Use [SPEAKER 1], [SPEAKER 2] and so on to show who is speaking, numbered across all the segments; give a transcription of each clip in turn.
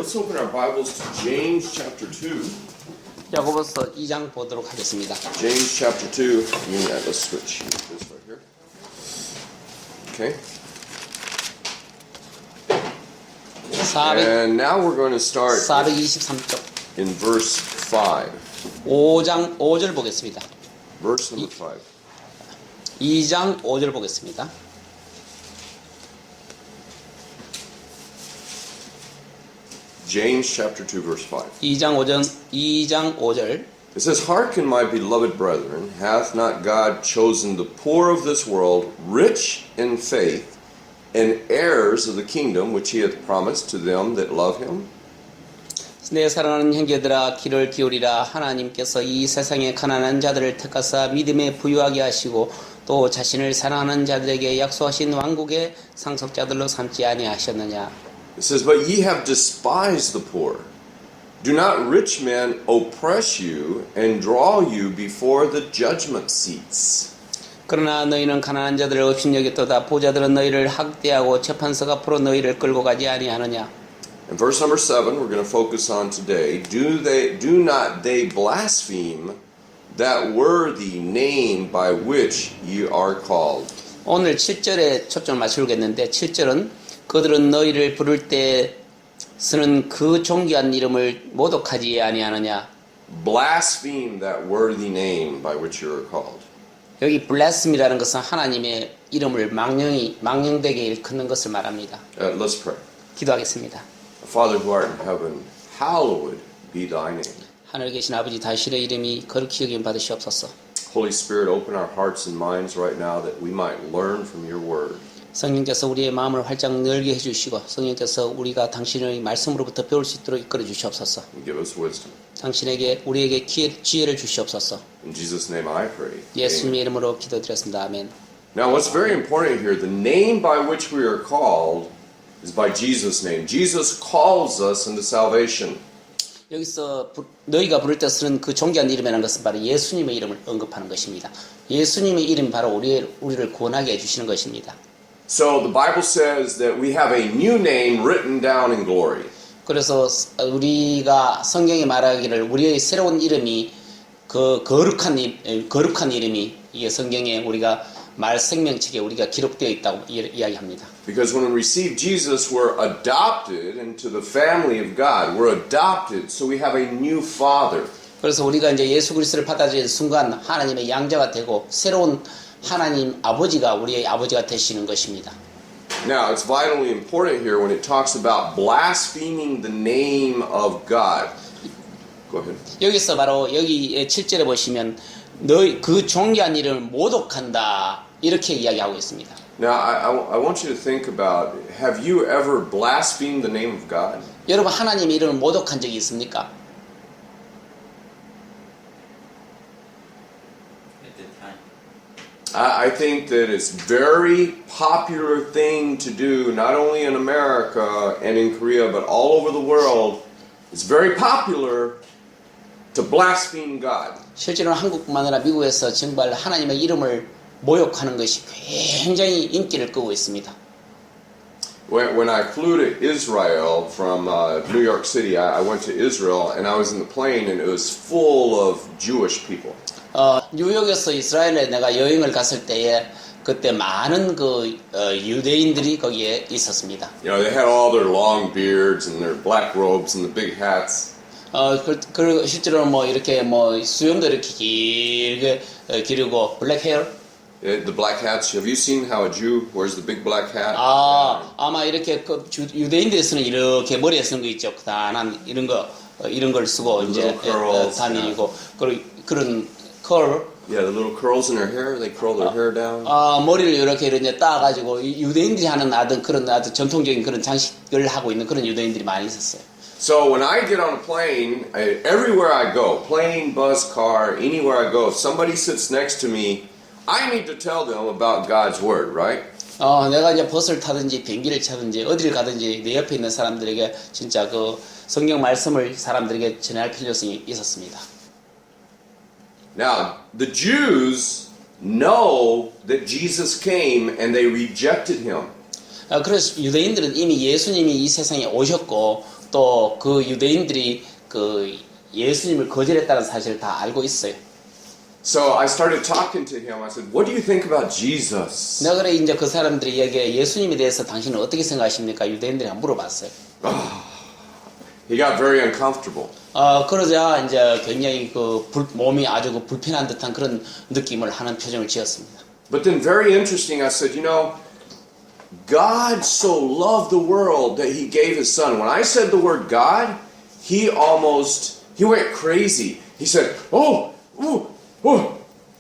[SPEAKER 1] let's open our Bibles to James chapter 2.
[SPEAKER 2] 야고보서 2장 보도록 하겠습니다.
[SPEAKER 1] James chapter 2. Let's switch this right here. Okay. And now we're going to start
[SPEAKER 2] 423쪽
[SPEAKER 1] in verse 5.
[SPEAKER 2] 5장 5절 보겠습니다.
[SPEAKER 1] Verse number 5.
[SPEAKER 2] 2장 5절 보겠습니다.
[SPEAKER 1] James chapter 2 verse 5.
[SPEAKER 2] 2장 5절
[SPEAKER 1] It says, Hearken, my beloved brethren, hath not God chosen the poor of this world, rich in faith, and heirs of the kingdom which he hath promised to them that love him?
[SPEAKER 2] 내 사랑하는 형제들아 귀를 기울이라. 하나님께서 이 세상의 가난한 자들을 택하사 믿음에 부유하게 하시고 또 자신을 사랑하는 자들에게 약속하신 왕국의 상속자들로 삼지 아니하셨느냐.
[SPEAKER 1] It says, But ye have despised the poor. Do not rich men oppress you and draw you before the judgment seats?
[SPEAKER 2] 그러나 너희는 가난한 자들을 업신여겼도다. 보자들은 너희를 학대하고 재판석 앞으로 너희를 끌고 가지 아니하느냐.
[SPEAKER 1] And verse number 7, we're going to focus on today. Do not they blaspheme that worthy name by which ye are called?
[SPEAKER 2] 오늘 7절에 초점을 맞추겠는데 7절은 그들은 너희를 부를 때 쓰는 그 존귀한 이름을 모독하지 아니하느냐.
[SPEAKER 1] Blaspheme that worthy name by which you are called.
[SPEAKER 2] 여기 blasphem이라는 것은 하나님의 이름을 망령되게 일컫는 것을 말합니다.
[SPEAKER 1] Let's pray.
[SPEAKER 2] 기도하겠습니다.
[SPEAKER 1] Father who art in heaven, hallowed be thy name.
[SPEAKER 2] 하늘에 계신 아버지 당신의 이름이 거룩히 여김 받으시옵소서.
[SPEAKER 1] Holy Spirit, open our hearts and minds right now that we might learn from your word.
[SPEAKER 2] 성령께서 우리의 마음을 활짝 열게 해주시고 성령께서 우리가 당신의 말씀으로부터 배울 수 있도록 이끌어 주시옵소서.
[SPEAKER 1] And give us wisdom.
[SPEAKER 2] 우리에게 지혜를 주시옵소서.
[SPEAKER 1] In Jesus' name I pray.
[SPEAKER 2] 예수님의 이름으로 기도드렸습니다. 아멘.
[SPEAKER 1] Now what's very important here, the name by which we are called is by Jesus' name. Jesus calls us into salvation.
[SPEAKER 2] 여기서 너희가 부를 때 쓰는 그 존귀한 이름이라는 것은 바로 예수님의 이름을 언급하는 것입니다. 예수님의 이름이 바로 우리를 구원하게 해주시는 것입니다.
[SPEAKER 1] So the Bible says that we have a new name written down in glory.
[SPEAKER 2] 그래서 우리가 성경이 말하기를 우리의 새로운 이름이 그 거룩한 이름이 이게 성경에 우리가 말 생명책에 우리가 기록되어 있다고 이야기합니다.
[SPEAKER 1] Because when we receive Jesus, we're adopted into the family of God. We're adopted, so we have a new father.
[SPEAKER 2] 그래서 우리가 이제 예수 그리스도를 받아들인 순간 하나님의 양자가 되고 새로운 하나님 아버지가 우리의 아버지가 되시는 것입니다.
[SPEAKER 1] Now, it's vitally important here when it talks about blaspheming the name of God. Go ahead.
[SPEAKER 2] 여기서 바로 여기 7절에 보시면 너희 그 존귀한 이름을 모독한다 이렇게 이야기하고 있습니다.
[SPEAKER 1] Now, I want you to think about, have you ever blasphemed the name of God?
[SPEAKER 2] 여러분 하나님의 이름을 모독한 적이 있습니까?
[SPEAKER 1] I think that it's very popular thing to do, not only in America and in Korea, but all over the world. It's very popular to blaspheme God.
[SPEAKER 2] 실제로는 한국뿐만 아니라 미국에서 정말 하나님의 이름을 모욕하는 것이 굉장히 인기를 끄고 있습니다.
[SPEAKER 1] When I flew to Israel from New York City, I went to Israel and I was in the plane and it was full of Jewish people.
[SPEAKER 2] 뉴욕에서 이스라엘에 내가 여행을 갔을 때에 그때 많은 유대인들이 거기에 있었습니다.
[SPEAKER 1] You know, they had all their long beards and their black robes and the big hats.
[SPEAKER 2] 그리고 실제로는 이렇게 수염도 이렇게 길게 기르고 black hair.
[SPEAKER 1] The black hats. Have you seen how a Jew wears the big black hat?
[SPEAKER 2] 아마 이렇게 유대인들이 쓰는 이렇게 머리에 쓰는 거 있죠. 단한 이런 걸 쓰고 이제 다니고 그런 curl.
[SPEAKER 1] Yeah, the little curls in their hair. They curl their hair down.
[SPEAKER 2] 머리를 이렇게 따가지고 유대인들이 하는 그런 전통적인 그런 장식을 하고 있는 그런 유대인들이 많이 있었어요.
[SPEAKER 1] So when I get on a plane, everywhere I go, plane, bus, car, anywhere I go, if somebody sits next to me, I need to tell them about God's word, right?
[SPEAKER 2] 내가 이제 버스를 타든지 비행기를 타든지 어디를 가든지 내 옆에 있는 사람들에게 진짜 그 성경 말씀을 사람들에게 전할 필요성이 있었습니다.
[SPEAKER 1] Now, the Jews know that Jesus came and they rejected him.
[SPEAKER 2] 그래서 유대인들은 이미 예수님이 이 세상에 오셨고 또 그 유대인들이 그 예수님을 거절했다는 사실을 다 알고 있어요.
[SPEAKER 1] So I started talking to him. I said, "What do you think about Jesus?"
[SPEAKER 2] 내가 그래 이제 그 사람들이 얘기해 예수님에 대해서 당신은 어떻게 생각하십니까? 유대인들이 물어봤어요.
[SPEAKER 1] He got very uncomfortable.
[SPEAKER 2] 그러자 이제 굉장히 몸이 아주 불편한 듯한 그런 느낌을 하는 표정을 지었습니다.
[SPEAKER 1] But then very interesting, I said, God so loved the world that he gave his son. When I said the word God, he went crazy. He said, oh,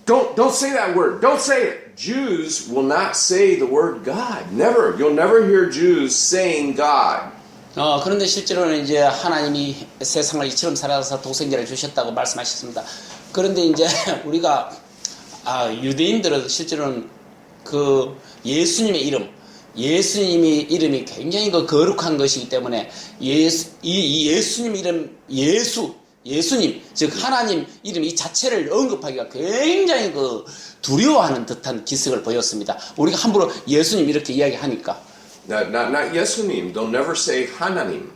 [SPEAKER 1] don't say that word. Don't say it. Jews will not say the word God. Never. You'll never hear Jews saying God.
[SPEAKER 2] 그런데 실제로는 이제 하나님이 세상을 이처럼 살아서 독생자를 주셨다고 말씀하셨습니다. 그런데 이제 우리가 유대인들은 실제로는 그 예수님의 이름이 굉장히 거룩한 것이기 때문에 예수님 이름 예수님 즉 하나님 이름 이 자체를 언급하기가 굉장히 두려워하는 듯한 기색을 보였습니다. 우리가 함부로 예수님 이렇게 이야기하니까.
[SPEAKER 1] Not 예수님. They'll never say 하나님.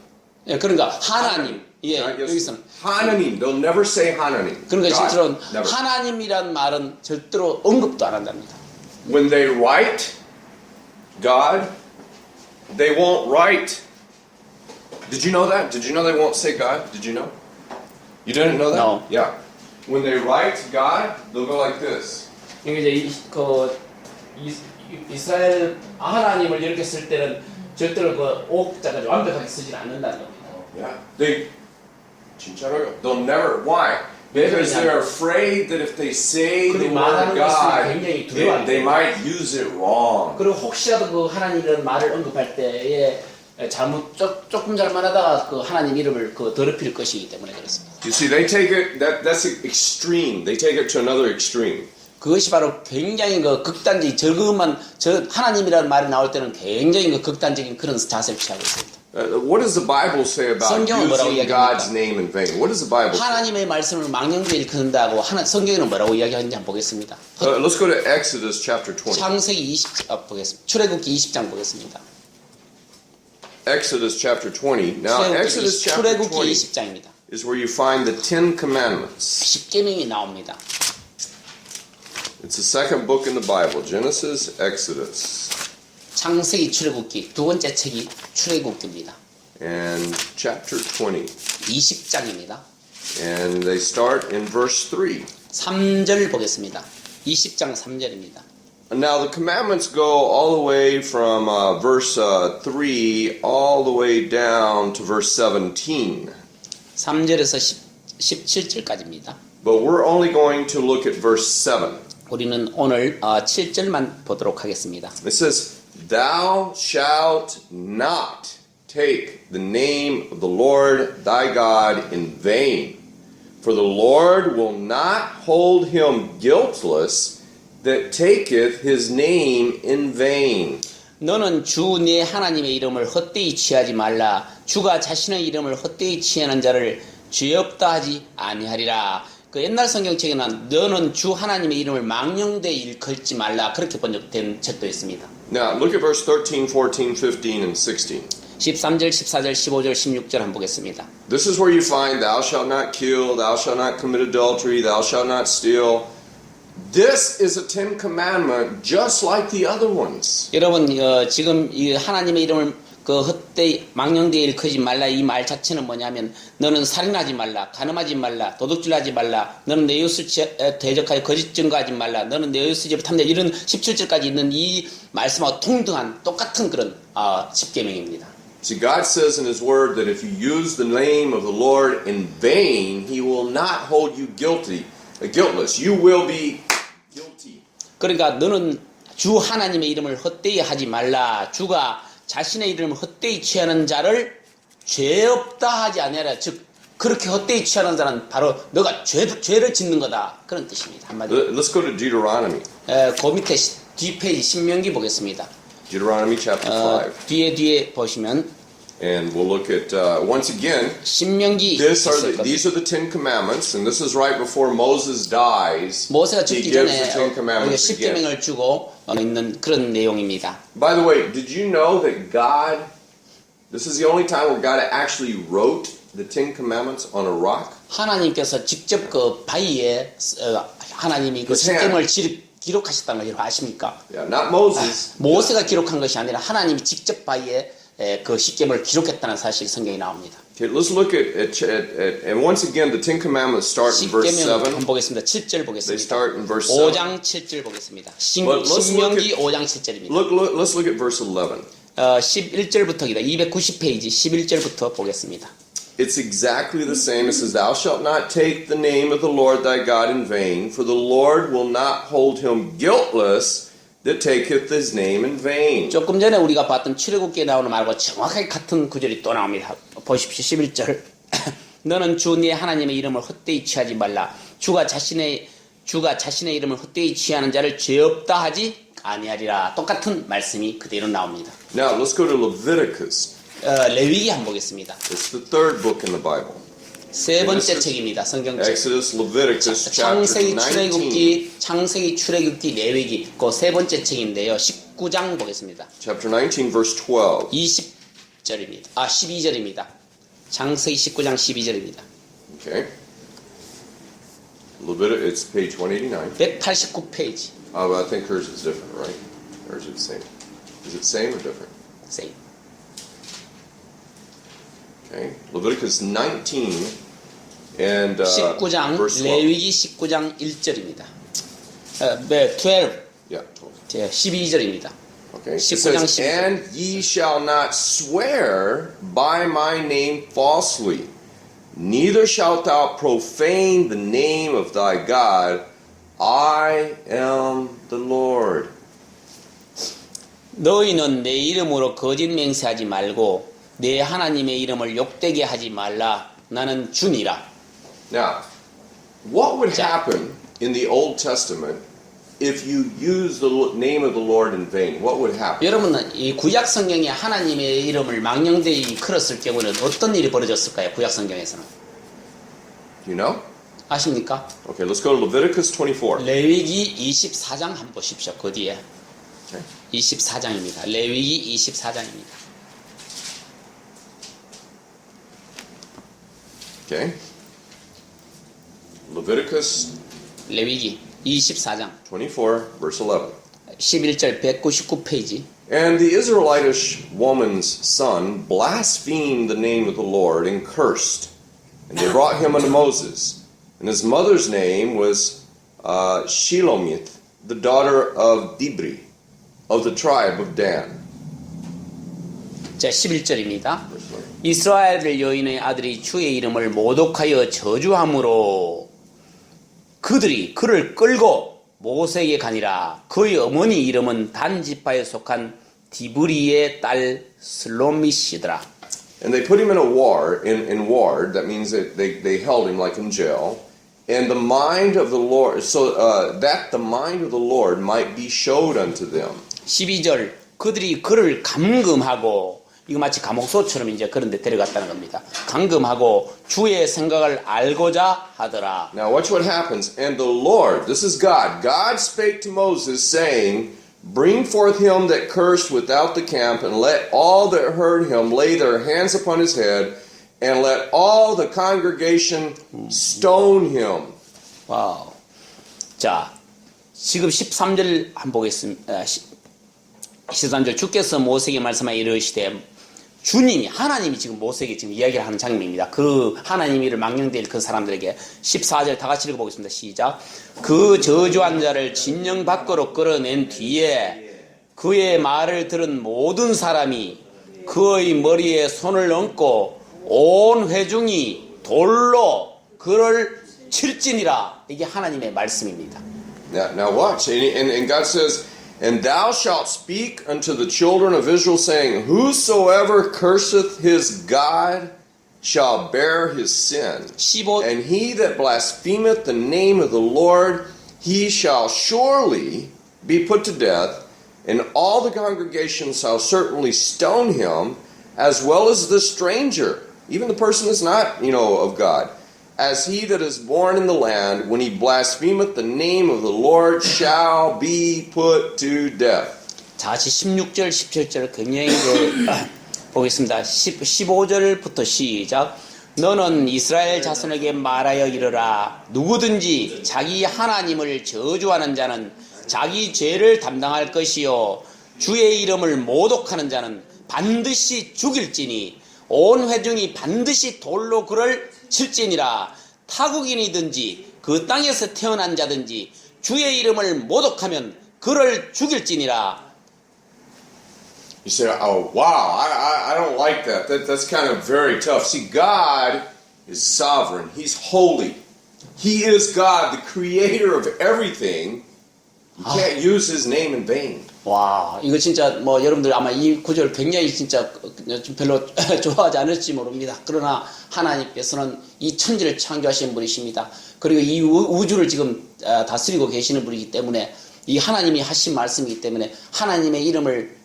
[SPEAKER 2] 예, 그러니까 하나님. 예, 여기서는
[SPEAKER 1] 하나님. They'll never say 하나님.
[SPEAKER 2] 그러니까
[SPEAKER 1] God,
[SPEAKER 2] 실제로는
[SPEAKER 1] never.
[SPEAKER 2] 하나님이란 말은 절대로 언급도 안 한답니다.
[SPEAKER 1] When they write God, they won't write. Did you know that? Did you know they won't say God? Did you know? You didn't know that?
[SPEAKER 2] No.
[SPEAKER 1] Yeah. When they write God, they'll go like this.
[SPEAKER 2] 이게 이제 이스라엘 하나님을 이렇게 쓸 때는 절대로 옥자까지 완벽하게 쓰지 않는다는 겁니다.
[SPEAKER 1] Yeah. 진짜로요. They'll never. Why? Because they're afraid that if they say the word God, they might use it wrong.
[SPEAKER 2] 그리고 혹시라도 그 하나님이라는 말을 언급할 때에 조금 잘못하다가 그 하나님 이름을 더럽힐 것이기 때문에 그렇습니다.
[SPEAKER 1] You see, they take it. That's extreme. They take it to another extreme.
[SPEAKER 2] 그것이 바로 굉장히 극단적인 하나님이라는 말이 나올 때는 굉장히 극단적인 그런 자세를 취하고 있습니다.
[SPEAKER 1] What does the Bible say about
[SPEAKER 2] 성경은 뭐라고
[SPEAKER 1] using
[SPEAKER 2] 이야기합니까?
[SPEAKER 1] God's name in vain? What does the Bible say?
[SPEAKER 2] 하나님의 말씀을 망령되이 일컫는다고 성경에는 뭐라고 이야기하는지 한번 보겠습니다.
[SPEAKER 1] Let's go to Exodus chapter 20.
[SPEAKER 2] 창세기 20장 보겠습니다. 출애굽기 20장 보겠습니다.
[SPEAKER 1] Exodus chapter 20. Now, Exodus chapter
[SPEAKER 2] 출애굽기
[SPEAKER 1] 20
[SPEAKER 2] 20장입니다.
[SPEAKER 1] is where you find the Ten Commandments.
[SPEAKER 2] 십계명이 나옵니다.
[SPEAKER 1] It's the second book in the Bible, Genesis, Exodus.
[SPEAKER 2] 창세기 출애굽기 두 번째 책이 출애굽기입니다.
[SPEAKER 1] And chapter 20.
[SPEAKER 2] 20장입니다.
[SPEAKER 1] And they start in verse 3.
[SPEAKER 2] 3절 보겠습니다. 20장 3절입니다.
[SPEAKER 1] Now the commandments go all the way from verse 3 all the way down to verse 17.
[SPEAKER 2] 3절에서 17절까지입니다.
[SPEAKER 1] But we're only going to look at verse 7.
[SPEAKER 2] 우리는 오늘 7절만 보도록 하겠습니다.
[SPEAKER 1] It says, Thou shalt not take the name of the Lord thy God in vain, for the Lord will not hold him guiltless that taketh his name in vain.
[SPEAKER 2] 너는 주 네 하나님의 이름을 헛되이 취하지 말라. 주가 자신의 이름을 헛되이 취하는 자를 죄 없다 하지 아니하리라. 그 옛날 성경책에는 너는 주 하나님의 이름을 망령되이 일컬지 말라 그렇게 번역된 책도 있습니다.
[SPEAKER 1] Now look at verse 13, 14, 15, and 16.
[SPEAKER 2] 13절, 14절, 15절, 16절 한번 보겠습니다.
[SPEAKER 1] This is where you find thou shalt not kill, thou shalt not commit adultery, thou shalt not steal. This is a Ten Commandment just like the other ones.
[SPEAKER 2] 여러분 지금 이 하나님의 이름을 헛되이 망령되이 일컬지 말라 이 말 자체는 뭐냐면 너는 살인하지 말라, 간음하지 말라, 도둑질하지 말라, 너는 내 이웃을 대적하여 거짓 증거하지 말라, 너는 내 이웃을 집에 탐내 이런 17절까지 있는 이 말씀하고 동등한 똑같은 그런 십계명입니다.
[SPEAKER 1] See, God says in His Word that if you use the name of the Lord in vain, He will not hold you guiltless. You will be guilty.
[SPEAKER 2] 그러니까 너는 주 하나님의 이름을 헛되이 하지 말라. 주가 자신의 이름을 헛되이 취하는 자를 죄 없다 하지 아니하라. 즉 그렇게 헛되이 취하는 자는 바로 너가 죄를 짓는 거다. 그런 뜻입니다. 한마디로.
[SPEAKER 1] Let's go to Deuteronomy.
[SPEAKER 2] 그 밑에 뒷페이지 신명기 보겠습니다.
[SPEAKER 1] Deuteronomy chapter 5.
[SPEAKER 2] 뒤에 보시면
[SPEAKER 1] And we'll look at, once again,
[SPEAKER 2] 신명기
[SPEAKER 1] these are the Ten Commandments, and this is right before Moses dies.
[SPEAKER 2] 모세가
[SPEAKER 1] He
[SPEAKER 2] 죽기
[SPEAKER 1] gives
[SPEAKER 2] 전에
[SPEAKER 1] the Ten Commandments again.
[SPEAKER 2] 십계명을 주고 있는 그런 내용입니다.
[SPEAKER 1] By the way, did you know that God This is the only time where God actually wrote the Ten Commandments on a rock.
[SPEAKER 2] 하나님께서 직접 그 바위에 하나님이 그
[SPEAKER 1] His hand.
[SPEAKER 2] 십계명을 기록하셨다는 걸 여러분 아십니까?
[SPEAKER 1] Yeah, not Moses.
[SPEAKER 2] 모세가 기록한 것이 아니라 하나님이 직접 바위에 그 십계명을 기록했다는 사실이 성경에 나옵니다.
[SPEAKER 1] Okay, let's look at and once again the Ten Commandments start in verse
[SPEAKER 2] 십계명
[SPEAKER 1] 7.
[SPEAKER 2] 한번 보겠습니다. 7절
[SPEAKER 1] They
[SPEAKER 2] 보겠습니다.
[SPEAKER 1] start in verse 7.
[SPEAKER 2] 5장 7절 보겠습니다.
[SPEAKER 1] But let's look
[SPEAKER 2] 신명기 5장 7절입니다.
[SPEAKER 1] Let's look at verse 11.
[SPEAKER 2] 11절부터입니다. 290페이지 11절부터 보겠습니다.
[SPEAKER 1] It's exactly the same. It says, "Thou shalt not take the name of the Lord thy God in vain, for the Lord will not hold him guiltless that taketh his name in vain."
[SPEAKER 2] 조금 전에 우리가 봤던 출애굽기에 나오는 말과 정확하게 같은 구절이 또 나옵니다. 보십시오. 11절. 너는 주 네 하나님의 이름을 헛되이 취하지 말라. 주가 자신의 이름을 헛되이 취하는 자를 죄 없다 하지 아니하리라. 똑같은 말씀이 그대로 나옵니다.
[SPEAKER 1] Now let's go to Leviticus.
[SPEAKER 2] 레위기 한번 보겠습니다.
[SPEAKER 1] It's the third book in the Bible.
[SPEAKER 2] 세 번째
[SPEAKER 1] Genesis,
[SPEAKER 2] 책입니다. 성경책.
[SPEAKER 1] Exodus, Leviticus, chapter
[SPEAKER 2] 창세기
[SPEAKER 1] 19.
[SPEAKER 2] 출애굽기, 레위기 그 세 번째 책인데요. 19장 보겠습니다.
[SPEAKER 1] Chapter 19, verse 12.
[SPEAKER 2] 20절입니다. 12절입니다. 창세기 19장 12절입니다.
[SPEAKER 1] Okay. Leviticus, it's page 189.
[SPEAKER 2] 189페이지.
[SPEAKER 1] But I think hers is different, right? Or is it the same? Is it same or different?
[SPEAKER 2] Same.
[SPEAKER 1] Okay. Leviticus 19 and
[SPEAKER 2] 19장
[SPEAKER 1] verse 12.
[SPEAKER 2] 레위기 19장 1절입니다. 12.
[SPEAKER 1] Yeah, 12.
[SPEAKER 2] 12절입니다.
[SPEAKER 1] Okay. It
[SPEAKER 2] 19장
[SPEAKER 1] says,
[SPEAKER 2] 12절.
[SPEAKER 1] "And ye shall not swear by my name falsely, neither shalt thou profane the name of thy God. I am the Lord."
[SPEAKER 2] 너희는 내 이름으로 거짓 맹세하지 말고 내 하나님의 이름을 욕되게 하지 말라. 나는 주니라.
[SPEAKER 1] Now, what would
[SPEAKER 2] 자.
[SPEAKER 1] happen in the Old Testament if you use the name of the Lord in vain? What would happen?
[SPEAKER 2] 여러분은 이 구약 성경에 하나님의 이름을 망령되이 걸었을 경우는 어떤 일이 벌어졌을까요? 구약 성경에서는
[SPEAKER 1] Do you know?
[SPEAKER 2] 아십니까?
[SPEAKER 1] Okay, let's go to Leviticus 24.
[SPEAKER 2] 레위기 24장 한번 보십시오. 그 뒤에
[SPEAKER 1] Okay.
[SPEAKER 2] 24장입니다. 레위기 24장입니다.
[SPEAKER 1] Okay. Leviticus
[SPEAKER 2] 레위기 24장
[SPEAKER 1] 24, verse 11.
[SPEAKER 2] 11절 199페이지.
[SPEAKER 1] And the Israelitish woman's son blasphemed the name of the Lord and cursed. And they brought him unto Moses. And his mother's name was Shelomith, the daughter of Dibri, of the tribe of Dan.
[SPEAKER 2] 자, 11절입니다.
[SPEAKER 1] Verse 11.
[SPEAKER 2] 이스라엘 여인의 아들이 주의 이름을 모독하여 저주함으로 그들이 그를 끌고 모세에게 가니라. 그의 어머니 이름은 단 지파에 속한 디브리의 딸 슬로미시더라.
[SPEAKER 1] And they put him in a ward, in ward. That means that they held him like in jail. And the mind of the Lord, so that the mind of the Lord might be showed unto them.
[SPEAKER 2] 12절 그들이 그를 감금하고 이거 마치 감옥소처럼 이제 그런 데 데려갔다는 겁니다. 감금하고 주의 생각을 알고자 하더라.
[SPEAKER 1] Now watch what happens. And the Lord, this is God. God spake to Moses, saying, "Bring forth him that cursed without the camp, and let all that heard him lay their hands upon his head, and let all the congregation stone him."
[SPEAKER 2] 와우. 자, 지금 13절 한번 보겠습니다. 13절 주께서 모세에게 말씀하여 이르시되 주님이 하나님이 지금 모세에게 지금 이야기를 하는 장면입니다. 그 하나님 이를 망령될 그 사람들에게 14절 다 같이 읽어보겠습니다. 시작. 그 저주한 자를 진영 밖으로 끌어낸 뒤에 그의 말을 들은 모든 사람이 그의 머리에 손을 얹고 온 회중이 돌로 그를 칠지니라. 이게 하나님의 말씀입니다.
[SPEAKER 1] Now watch. And God says, "And thou shalt speak unto the children of Israel, saying, Whosoever curseth his God shall bear his sin.
[SPEAKER 2] 15,
[SPEAKER 1] And he that blasphemeth the name of the Lord, he shall surely be put to death, and all the congregation shall certainly stone him, as well as the stranger, even the person that's not, of God. As he that is born in the land, when he blasphemeth the name of the Lord, shall be put to death.
[SPEAKER 2] 자, 16절, 17절 굉장히 보겠습니다. 15절부터 시작. 너는 이스라엘 자손에게 말하여 이르라. 누구든지 자기 하나님을 저주하는 자는 자기 죄를 담당할 것이요 주의 이름을 모독하는 자는 반드시 죽일지니 온 회중이 반드시 돌로 그를 칠지니라. 타국인이든지 그 땅에서 태어난 자든지 주의 이름을 모독하면 그를 죽일지니라.
[SPEAKER 1] You say, oh, wow, I don't like that. That's kind of very tough. See, God is sovereign. He's holy. He is God, the creator of everything. You can't use his name in vain.
[SPEAKER 2] 와, 이거 진짜 뭐 여러분들 아마 이 구절 굉장히 진짜 좀 별로 좋아하지 않을지 모릅니다. 그러나 하나님께서는 이 천지를 창조하신 분이십니다. 그리고 이 우주를 지금 다스리고 계시는 분이기 때문에 이 하나님이 하신 말씀이기 때문에 하나님의 이름을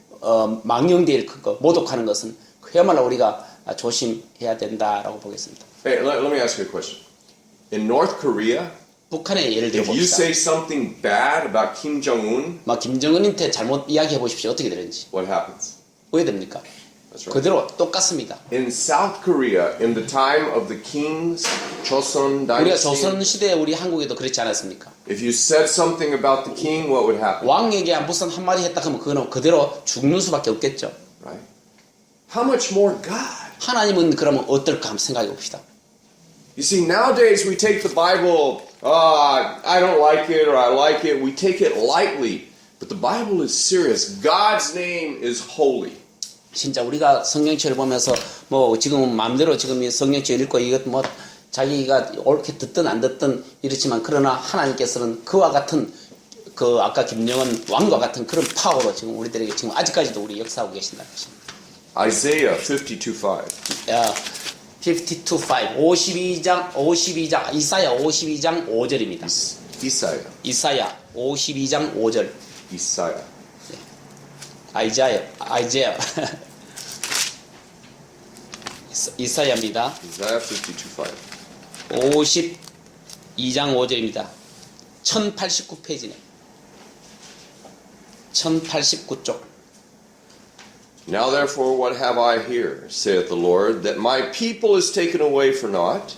[SPEAKER 2] 망령되이 모독하는 것은 그야말로 우리가 조심해야 된다라고 보겠습니다.
[SPEAKER 1] Hey, let me ask you a question. In North Korea,
[SPEAKER 2] 북한의 예를 들어
[SPEAKER 1] if you
[SPEAKER 2] 봅시다.
[SPEAKER 1] say something bad about Kim Jong-un,
[SPEAKER 2] 막 김정은한테 잘못 이야기해 보십시오. 어떻게 되는지.
[SPEAKER 1] what happens?
[SPEAKER 2] 왜 됩니까?
[SPEAKER 1] That's right.
[SPEAKER 2] 그대로 똑같습니다.
[SPEAKER 1] In South Korea, in the time of the kings, Joseon
[SPEAKER 2] 우리가
[SPEAKER 1] dynasty,
[SPEAKER 2] 조선 시대에 우리 한국에도 그렇지 않았습니까?
[SPEAKER 1] if you said something about the king, what would happen?
[SPEAKER 2] 왕에게 무슨 한마디 했다 하면 그거는 그대로 죽는 수밖에 없겠죠.
[SPEAKER 1] Right? How much more God?
[SPEAKER 2] 하나님은 그러면 어떨까 한번 생각해 봅시다.
[SPEAKER 1] You see, nowadays we take the Bible, I don't like it or I like it. We take it lightly. But the Bible is serious. God's name is holy.
[SPEAKER 2] 진짜 우리가 성경책을 보면서 뭐 지금 마음대로 지금 이 성경책 읽고 이것 뭐 자기가 옳게 듣든 안 듣든 이렇지만 그러나 하나님께서는 그와 같은 그 아까 김정은 왕과 같은 그런 파워로 지금 우리들에게 지금 아직까지도 우리 역사하고 계신다는 것입니다.
[SPEAKER 1] Isaiah 52:5.
[SPEAKER 2] 야, 52장 이사야 52장 5절입니다.
[SPEAKER 1] Isaiah.
[SPEAKER 2] 이사야 52장 5절.
[SPEAKER 1] Isaiah.
[SPEAKER 2] 아이자야 이사야입니다.
[SPEAKER 1] Isaiah 52:5.
[SPEAKER 2] 52장 5절입니다. 1089페이지네. 1089쪽.
[SPEAKER 1] Now therefore what have I here, saith the Lord, that my people is taken away for naught?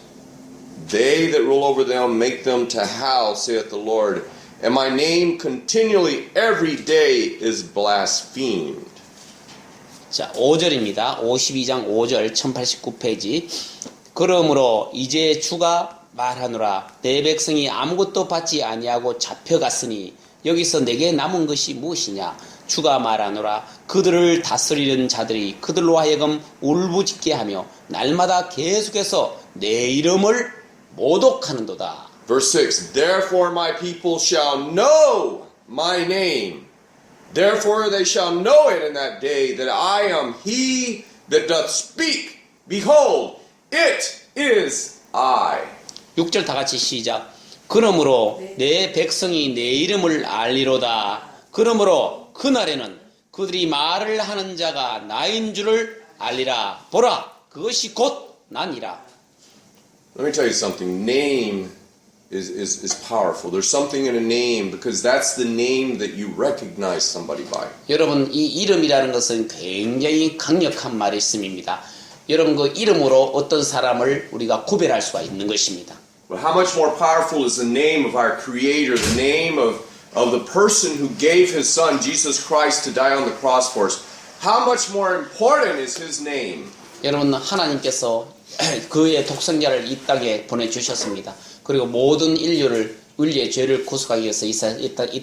[SPEAKER 1] They that rule over them make them to howl, saith the Lord, and my name continually every day is blasphemed.
[SPEAKER 2] 자, 5절입니다. 52장 5절 1089페이지. 그러므로 이제 주가 말하노라. 내 백성이 아무것도 받지 아니하고 잡혀갔으니 여기서 내게 남은 것이 무엇이냐? 주가 말하노라. 그들을 다스리는 자들이 그들로 하여금 울부짖게 하며 날마다 계속해서 내 이름을 모독하는도다.
[SPEAKER 1] Verse 6, Therefore my people shall know my name. Therefore they shall know it in that day that I am he that doth speak. Behold, it is I.
[SPEAKER 2] 6절 다 같이 시작. 그러므로 내 백성이 내 이름을 알리로다. 그러므로 그날에는 그들이 말을 하는 자가 나인 줄을 알리라. 보라, 그것이 곧 나니라.
[SPEAKER 1] Let me tell you something. Name is powerful. There's something in a name because that's the name that you recognize somebody by.
[SPEAKER 2] 여러분, 이 이름이라는 것은 굉장히 강력한 말씀입니다. 여러분, 그 이름으로 어떤 사람을 우리가 구별할 수가 있는 것입니다.
[SPEAKER 1] But how much more powerful is the name of our Creator, the name of the person who gave His Son, Jesus Christ, to die on the cross for us? How much more important is His name?
[SPEAKER 2] 여러분, 하나님께서 그의 독생자를 이 땅에 보내주셨습니다. 그리고 모든 인류의 죄를 구속하기 위해서 이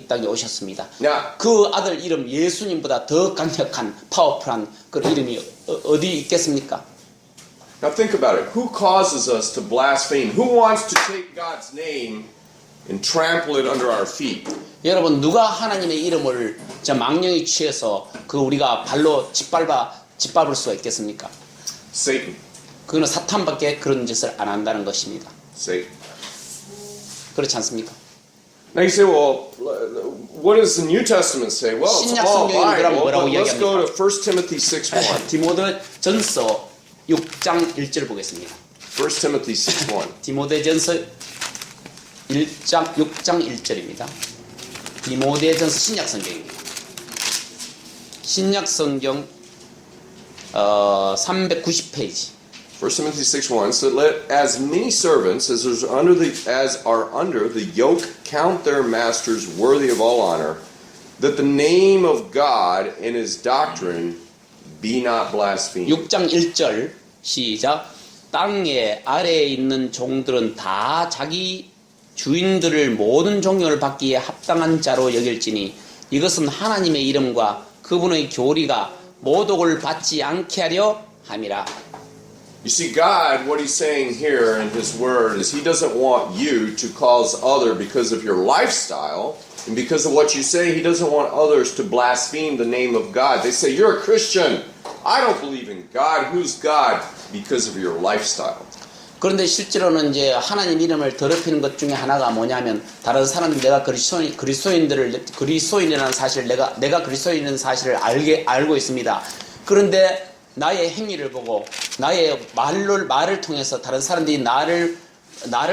[SPEAKER 2] 땅에 오셨습니다.
[SPEAKER 1] Now,
[SPEAKER 2] 그 아들 이름 예수님보다 더 강력한 파워풀한 그 이름이 어디 있겠습니까?
[SPEAKER 1] now think about it. Who causes us to blaspheme? Who wants to take God's name and trample it under our feet?
[SPEAKER 2] 여러분, 누가 하나님의 이름을 망령에 취해서 그 우리가 발로 짓밟을 수가 있겠습니까?
[SPEAKER 1] Satan.
[SPEAKER 2] 그거는 사탄밖에 그런 짓을 안 한다는 것입니다.
[SPEAKER 1] Satan.
[SPEAKER 2] 그렇지 않습니까?
[SPEAKER 1] Now you say, well, what does the New Testament say? Well, it's
[SPEAKER 2] 신약
[SPEAKER 1] all
[SPEAKER 2] 성경이 그럼
[SPEAKER 1] Bible,
[SPEAKER 2] 뭐라고
[SPEAKER 1] but let's go to
[SPEAKER 2] 이야기합니까?
[SPEAKER 1] 1 Timothy 6:1.
[SPEAKER 2] 디모데전서 6장 1절 보겠습니다.
[SPEAKER 1] 1 Timothy 6:1.
[SPEAKER 2] 디모데전서 6장 1절입니다. 디모데전서 신약 성경입니다. 신약 성경 390페이지.
[SPEAKER 1] 1 Timothy 6:1 so let as many servants as are under the yoke count their masters worthy of all honor, that the name of God and his doctrine be not blasphemed.
[SPEAKER 2] 6장 1절 시작. 땅에 아래에 있는 종들은 다 자기 주인들을 모든 존경을 받기에 합당한 자로 여길지니 이것은 하나님의 이름과 그분의 교리가 모독을 받지 않게 하려 함이라.
[SPEAKER 1] You see, God, what he's saying here in his word is he doesn't want you to cause other because of your lifestyle and because of what you say. He doesn't want others to blaspheme the name of God. They say, you're a Christian. I don't believe in God. Who's God? Because of your lifestyle.
[SPEAKER 2] 그런데 실제로는 이제 하나님 이름을 더럽히는 것 중에 하나가 뭐냐면 다른 사람들이 내가 그리스도인이라는 사실을 내가 그리스도인이라는 사실을 알고 있습니다. 그런데 나의 행위를 보고 나의 말을 통해서 다른 사람들이 나를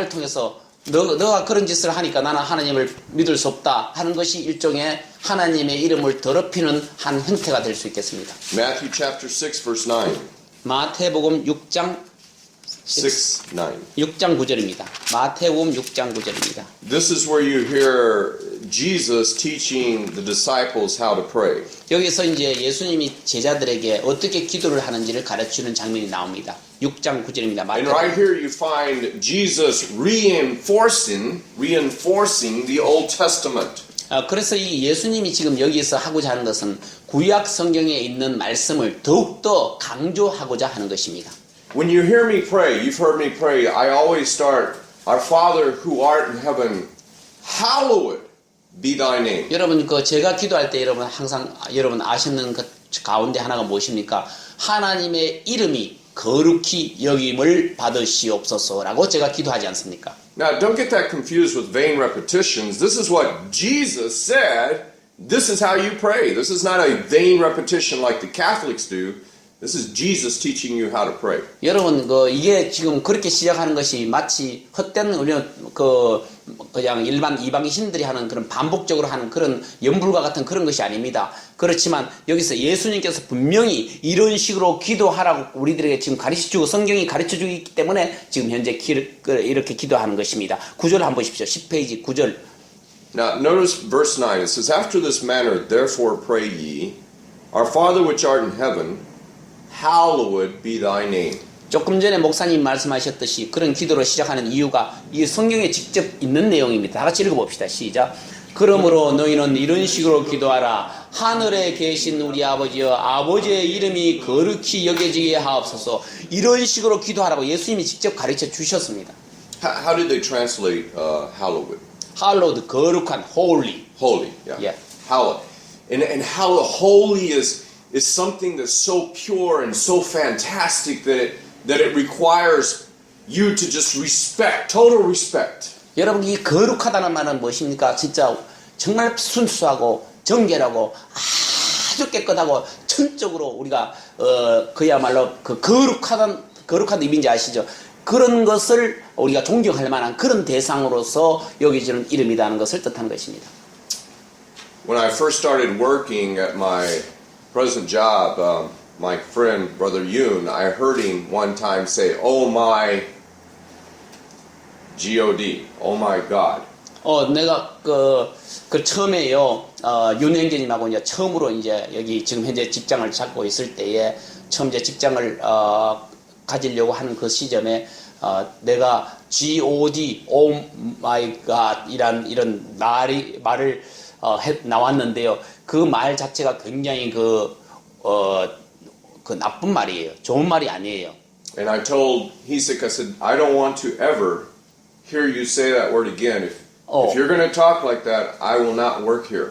[SPEAKER 2] 통해서 너가 그런 짓을 하니까 나는 하나님을 믿을 수 없다 하는 것이 일종의 하나님의 이름을 더럽히는 한 형태가 될 수 있겠습니다.
[SPEAKER 1] Matthew chapter 6 verse 9.
[SPEAKER 2] 마태복음 6장
[SPEAKER 1] 6:9.
[SPEAKER 2] 9절입니다. 마태복음 6장 9절입니다.
[SPEAKER 1] This is where you hear Jesus teaching the disciples how to pray.
[SPEAKER 2] 여기서 이제 예수님이 제자들에게 어떻게 기도를 하는지를 가르치는 장면이 나옵니다. 6장 9절입니다.
[SPEAKER 1] And right here you find Jesus reinforcing the Old Testament.
[SPEAKER 2] 그래서 이 예수님이 지금 여기서 하고자 하는 것은 구약 성경에 있는 말씀을 더욱더 강조하고자 하는 것입니다.
[SPEAKER 1] When you hear me pray, you've heard me pray, I always start, Our Father who art in heaven, hallowed be thy name.
[SPEAKER 2] 여러분 제가 기도할 때 여러분 항상 여러분 아시는 것 가운데 하나가 무엇입니까? 하나님의 이름이 거룩히 여김을 받으시옵소서라고 제가 기도하지 않습니까?
[SPEAKER 1] Now don't get that confused with vain repetitions. This is what Jesus said. This is how you pray. This is not a vain repetition like the Catholics do. This is Jesus teaching you how to pray.
[SPEAKER 2] 여러분 이게 지금 그렇게 시작하는 것이 마치 헛된 우리는 그냥 일반 이방신들이 하는 그런 반복적으로 하는 그런 연불과 같은 그런 것이 아닙니다. 그렇지만 여기서 예수님께서 분명히 이런 식으로 기도하라고 우리들에게 지금 가르쳐주고 성경이 가르쳐주고 있기 때문에 지금 현재 이렇게 기도하는 것입니다. 9절 한번 보십시오. 10페이지 9절.
[SPEAKER 1] Now notice verse 9. It says, After this manner therefore pray ye, Our Father which art in heaven, hallowed be thy name.
[SPEAKER 2] 조금 전에 목사님 말씀하셨듯이 그런 기도로 시작하는 이유가 이 성경에 직접 있는 내용입니다. 다 같이 읽어봅시다. 시작. 그러므로 너희는 이런 식으로 기도하라. 하늘에 계신 우리 아버지여, 아버지의 이름이 거룩히 여겨지게 하옵소서. 이런 식으로 기도하라고 예수님이 직접 가르쳐 주셨습니다.
[SPEAKER 1] How did they translate hallowed?
[SPEAKER 2] hallowed, 거룩한, holy.
[SPEAKER 1] Holy, yeah.
[SPEAKER 2] Yeah.
[SPEAKER 1] Hallowed. And hallowed, holy is something that's so pure and so fantastic that it requires you to just respect, total respect.
[SPEAKER 2] 여러분 이 거룩하다는 말은 무엇입니까? 진짜 정말 순수하고 정결하고 아주 깨끗하고 천적으로 우리가 그야말로 그 거룩한 의미인지 아시죠? 그런 것을 우리가 존경할 만한 그런 대상으로서 여겨지는 이름이라는 것을 뜻하는 것입니다.
[SPEAKER 1] When I first started working at my present job, my friend Brother Yoon, I heard him one time say, "Oh my God, oh my God."
[SPEAKER 2] 내가 그 처음에요 윤행재님하고 이제 처음으로 이제 여기 지금 현재 직장을 잡고 있을 때에 처음 이제 직장을 가지려고 하는 그 시점에 내가 God, oh my God 이런 말을 나왔는데요. 그 말 자체가 굉장히 그 나쁜 말이에요. 좋은 말이 아니에요.
[SPEAKER 1] And I told Hisik, I said, I don't want to ever hear you say that word again. If you're going to talk like that, I will not work here.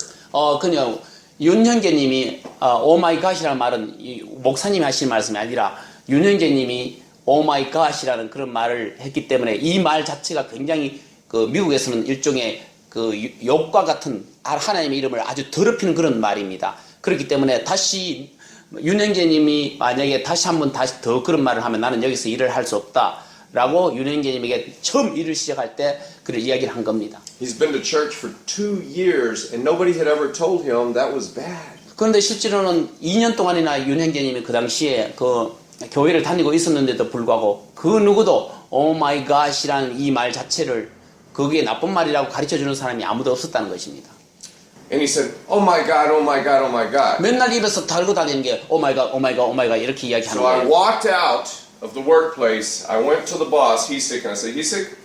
[SPEAKER 2] 그냥 윤형재님이 oh my God이라는 말은 목사님이 하신 말씀이 아니라 윤형재님이 oh my God이라는 그런 말을 했기 때문에 이 말 자체가 굉장히 그 미국에서는 일종의 그 욕과 같은 하나님의 이름을 아주 더럽히는 그런 말입니다. 그렇기 때문에 다시 윤행재님이 만약에 다시 더 그런 말을 하면 나는 여기서 일을 할 수 없다라고 윤행재님에게 처음 일을 시작할 때 그런 이야기를 한 겁니다.
[SPEAKER 1] He's been to church for 2 years and nobody had ever told him that was bad.
[SPEAKER 2] 그런데 실제로는 2년 동안이나 윤 형제님이 그 당시에 그 교회를 다니고 있었는데도 불구하고 그 누구도 오 마이 갓이라는 이 말 자체를 그게 나쁜 말이라고 가르쳐주는 사람이 아무도 없었다는 것입니다.
[SPEAKER 1] And he said, "Oh my God, oh my God, oh my God."
[SPEAKER 2] 맨날 입에서 달고 다니는 게 오 마이 갓, 오 마이 갓, 오 마이 갓 이렇게 이야기하는
[SPEAKER 1] So I
[SPEAKER 2] 거예요.
[SPEAKER 1] walked out of the workplace. I went to the boss, Hisik, and I said, "Hisik,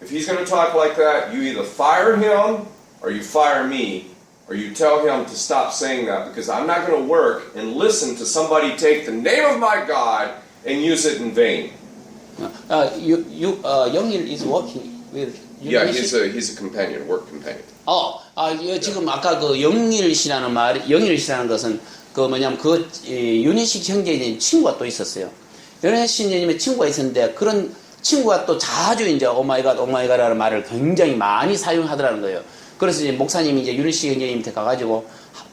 [SPEAKER 1] if he's going to talk like that, you either fire him or you fire me, or you tell him to stop saying that because I'm not going to work and listen to somebody take the name of my God and use it in vain."
[SPEAKER 2] 영일 is working with
[SPEAKER 1] Yeah, he's a companion, work companion.
[SPEAKER 2] 지금 아까 그 영일 씨라는 영일 씨라는 것은 그 뭐냐면 그 윤희식 형제님 친구가 또 있었어요. 윤희식 형제님의 친구가 있었는데 그런 친구가 또 자주 이제 오마이갓라는 말을 굉장히 많이 사용하더라는 거예요. 그래서 이제 목사님이 이제 윤희식 형제님한테 가가지고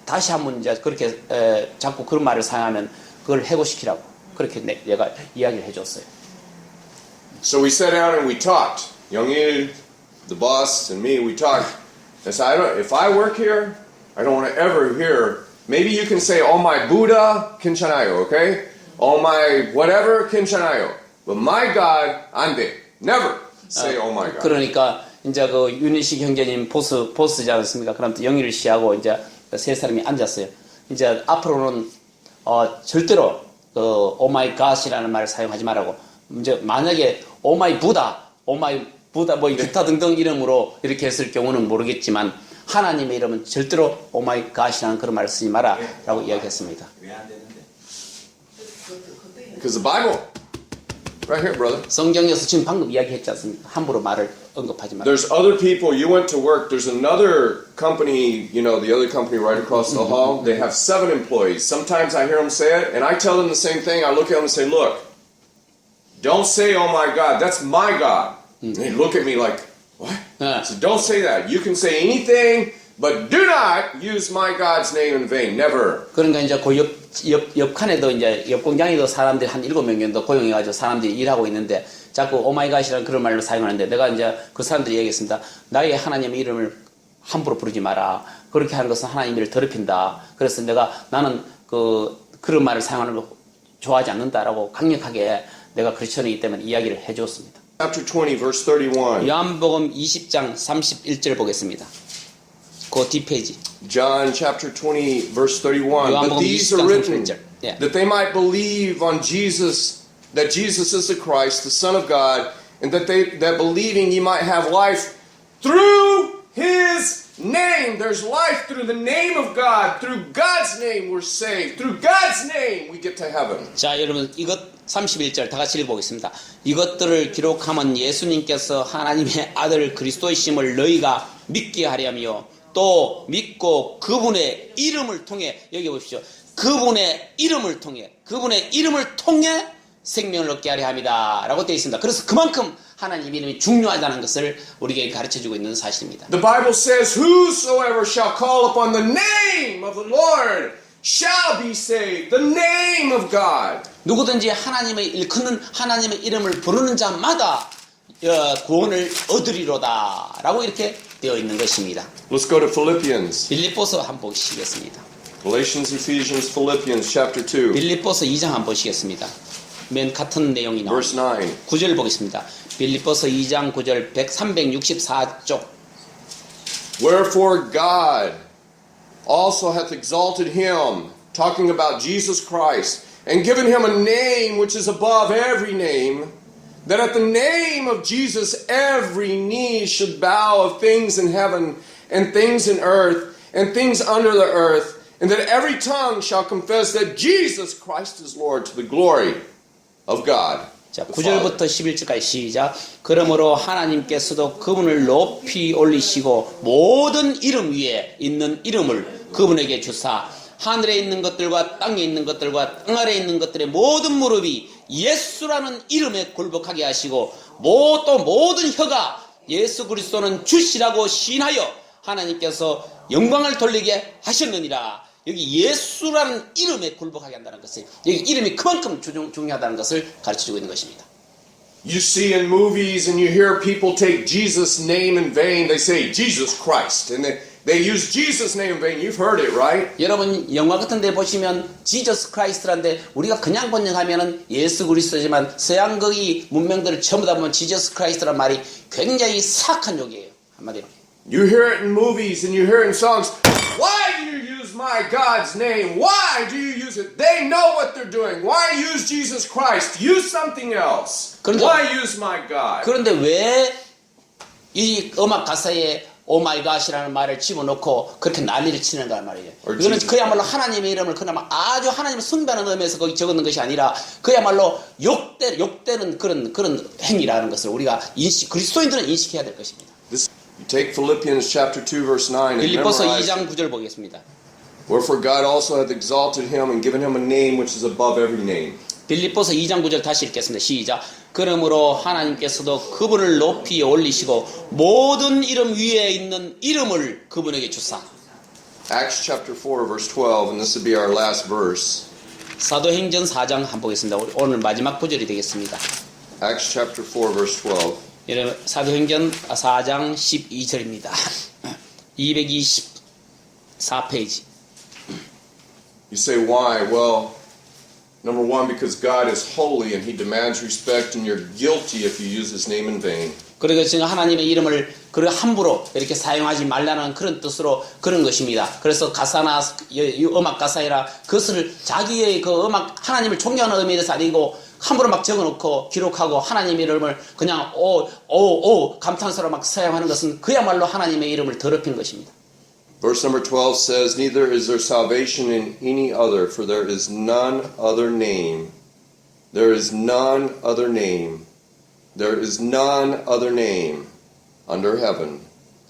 [SPEAKER 2] 다시 한번 이제 그렇게 자꾸 그런 말을 사용하면 그걸 해고시키라고 그렇게 내가 이야기를 해줬어요.
[SPEAKER 1] So we sat down and we talked. Youngil, the boss, and me, we talked. I said, if I work here, I don't want to ever hear. Maybe you can say, "Oh my Buddha, 괜찮아요," okay? "Oh my whatever, 괜찮아요." But my God, 안 돼. Never say, "Oh my God."
[SPEAKER 2] 그러니까 이제 그 윤희식 형제님 보스지 않습니까? 그럼 또 영일 씨하고 이제 세 사람이 앉았어요. 이제 앞으로는 절대로 그 오마이 갓이라는 말을 사용하지 말라고. 이제 만약에 오마이 부다 뭐 기타 등등 이름으로 이렇게 했을 경우는 모르겠지만 하나님의 이름은 절대로 오마이 갓이라는 그런 말을 쓰지 마라라고 이야기했습니다.
[SPEAKER 3] 왜 안 되는데?
[SPEAKER 1] Because the Bible, right here, brother.
[SPEAKER 2] 성경에서 지금 방금 이야기했지 않습니까? 함부로 말을 언급하지 마라.
[SPEAKER 1] There's other people. You went to work. There's another company. You know, the other company right across the hall. They have 7 employees. Sometimes I hear them say it, and I tell them the same thing. I look at them and say, "Look, don't say, 'Oh my God.' That's my God." And they look at me like, "What?" So don't say that. You can say anything, but do not use my God's name in vain. Never.
[SPEAKER 2] 그러니까 이제 그 옆 칸에도 이제 옆 공장에도 사람들이 한 7명 정도 고용해가지고 사람들이 일하고 있는데 자꾸 오마이갓이라는 그런 말로 사용하는데 내가 이제 그 사람들이 얘기했습니다. 나의 하나님의 이름을 함부로 부르지 마라. 그렇게 하는 것은 하나님을 더럽힌다. 그래서 나는 그런 말을 사용하는 거 좋아하지 않는다라고 강력하게 내가 그리스도인이기 때문에 이야기를 해주었습니다.
[SPEAKER 1] Chapter 20, verse 31.
[SPEAKER 2] 요한복음 20장 31절 보겠습니다. 그 뒷페이지.
[SPEAKER 1] John chapter 20, verse 31. But
[SPEAKER 2] 요한복음
[SPEAKER 1] these are
[SPEAKER 2] 20장
[SPEAKER 1] written
[SPEAKER 2] 31절. 예.
[SPEAKER 1] that they might believe on Jesus, that Jesus is the Christ, the Son of God, and that believing ye might have life through His name. There's life through the name of God. Through God's name we're saved. Through God's name we get to heaven.
[SPEAKER 2] 자, 여러분 이것 31절 다 같이 읽어보겠습니다. 이것들을 기록하면 예수님께서 하나님의 아들 그리스도이심을 너희가 믿게 하려며 또 믿고 그분의 이름을 통해 여기 보십시오. 그분의 이름을 통해 생명을 얻게 하려 합니다. 라고 되어 있습니다. 그래서 그만큼 하나님 이름이 중요하다는 것을 우리에게 가르쳐주고 있는 사실입니다.
[SPEAKER 1] The Bible says, "Whosoever shall call upon the name of the Lord shall be saved." The name of God.
[SPEAKER 2] 누구든지 일컫는 하나님의 이름을 부르는 자마다 구원을 얻으리로다. 라고 이렇게 되어 있는 것입니다.
[SPEAKER 1] Let's go to Philippians.
[SPEAKER 2] 빌립보서 한번 보시겠습니다.
[SPEAKER 1] Galatians, Ephesians, Philippians, chapter 2,
[SPEAKER 2] 빌립보서 2장 한번 보시겠습니다. 맨 같은 내용이
[SPEAKER 1] verse
[SPEAKER 2] 나옵니다.
[SPEAKER 1] 9.
[SPEAKER 2] 9절 보겠습니다. 빌립보서 2장 9절 364쪽.
[SPEAKER 1] Wherefore God also hath exalted him, talking about Jesus Christ, and given him a name which is above every name, that at the name of Jesus every knee should bow of things in heaven and things in earth and things under the earth, and that every tongue shall confess that Jesus Christ is Lord, to the glory of God.
[SPEAKER 2] 자,
[SPEAKER 1] the Father.
[SPEAKER 2] 9절부터 11절까지 시작. 그러므로 하나님께서도 그분을 높이 올리시고 모든 이름 위에 있는 이름을 그분에게 주사 하늘에 있는 것들과 땅에 있는 것들과 땅 아래에 있는 것들의 모든 무릎이 예수라는 이름에 굴복하게 하시고 또 모든 혀가 예수 그리스도는 주시라고 시인하여 하나님께서 영광을 돌리게 하셨느니라. 여기 예수라는 이름에 굴복하게 한다는 것을, 여기 이름이 그만큼 중요하다는 것을 가르쳐주고 있는 것입니다.
[SPEAKER 1] You see in movies and you hear people take Jesus' name in vain. They say Jesus Christ, and They use Jesus' name in vain. You've heard it, right?
[SPEAKER 2] 여러분 영화 같은 데 보시면 지저스 크라이스트란데 우리가 그냥 번역하면은 예수 그리스도지만 서양 거기 문명들을 전부 다 보면 지저스 크라이스트란 말이 굉장히 사악한 욕이에요. 한마디로.
[SPEAKER 1] You hear it in movies and you hear it in songs. Why do you use my God's name? Why do you use it? They know what they're doing. Why use Jesus Christ? Use something else. Why use my God?
[SPEAKER 2] 그런데 왜 이 음악 가사에 오 마이 갓이라는 말을 집어넣고 그렇게 난리를 치는가 말이에요. 이거는 그야말로 하나님의 이름을 그나마 아주 하나님을 숭배하는 의미에서 거기 적어놓은 것이 아니라 그야말로 욕되는 그런 행위라는 것을 우리가 그리스도인들은 인식해야 될 것입니다.
[SPEAKER 1] You take Philippians chapter 2 verse 9 and
[SPEAKER 2] 빌립보서
[SPEAKER 1] memorize
[SPEAKER 2] 2장
[SPEAKER 1] it.
[SPEAKER 2] 9절 보겠습니다.
[SPEAKER 1] Wherefore God also hath exalted him and given him a name which is above every name.
[SPEAKER 2] 빌립보서 2장 9절 다시 읽겠습니다. 시작. 그러므로 하나님께서도 그분을 높이 올리시고 모든 이름 위에 있는 이름을 그분에게 주사.
[SPEAKER 1] Acts chapter 4 verse 12 and this will be our last verse.
[SPEAKER 2] 사도행전 4장 한번 보겠습니다. 오늘 마지막 구절이 되겠습니다.
[SPEAKER 1] Acts chapter 4 verse 12.
[SPEAKER 2] 여러분 사도행전 4장 12절입니다. 224페이지.
[SPEAKER 1] You say why? Well, number one, because God is holy and He demands respect, and you're guilty if you use His name in vain.
[SPEAKER 2] 그리고 지금 하나님의 이름을 그 함부로 이렇게 사용하지 말라는 그런 뜻으로 그런 것입니다. 그래서 가사나 음악 가사이라 그것을 자기의 그 음악 하나님을 존경하는 의미에서 아니고 함부로 막 적어놓고 기록하고 하나님의 이름을 그냥 오 감탄사로 막 사용하는 것은 그야말로 하나님의 이름을 더럽히는 것입니다.
[SPEAKER 1] Verse number 12 says, Neither is there salvation in any other, for there is none other name. There is none other name. There is none other name under heaven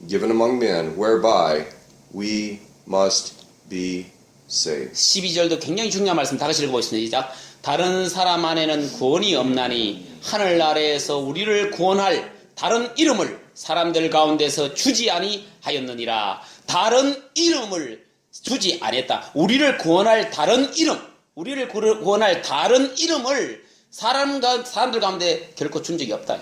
[SPEAKER 1] given among men whereby we must be saved.
[SPEAKER 2] 12절도 굉장히 중요한 말씀 다 같이 읽어보겠습니다. 시작. 다른 사람 안에는 구원이 없나니 하늘 아래에서 우리를 구원할 다른 이름을 사람들 가운데서 주지 아니하였느니라. 다른 이름을 주지 아니했다. 우리를 구원할 다른 이름, 우리를 구원할 다른 이름을 사람들 가운데 결코 준 적이 없다.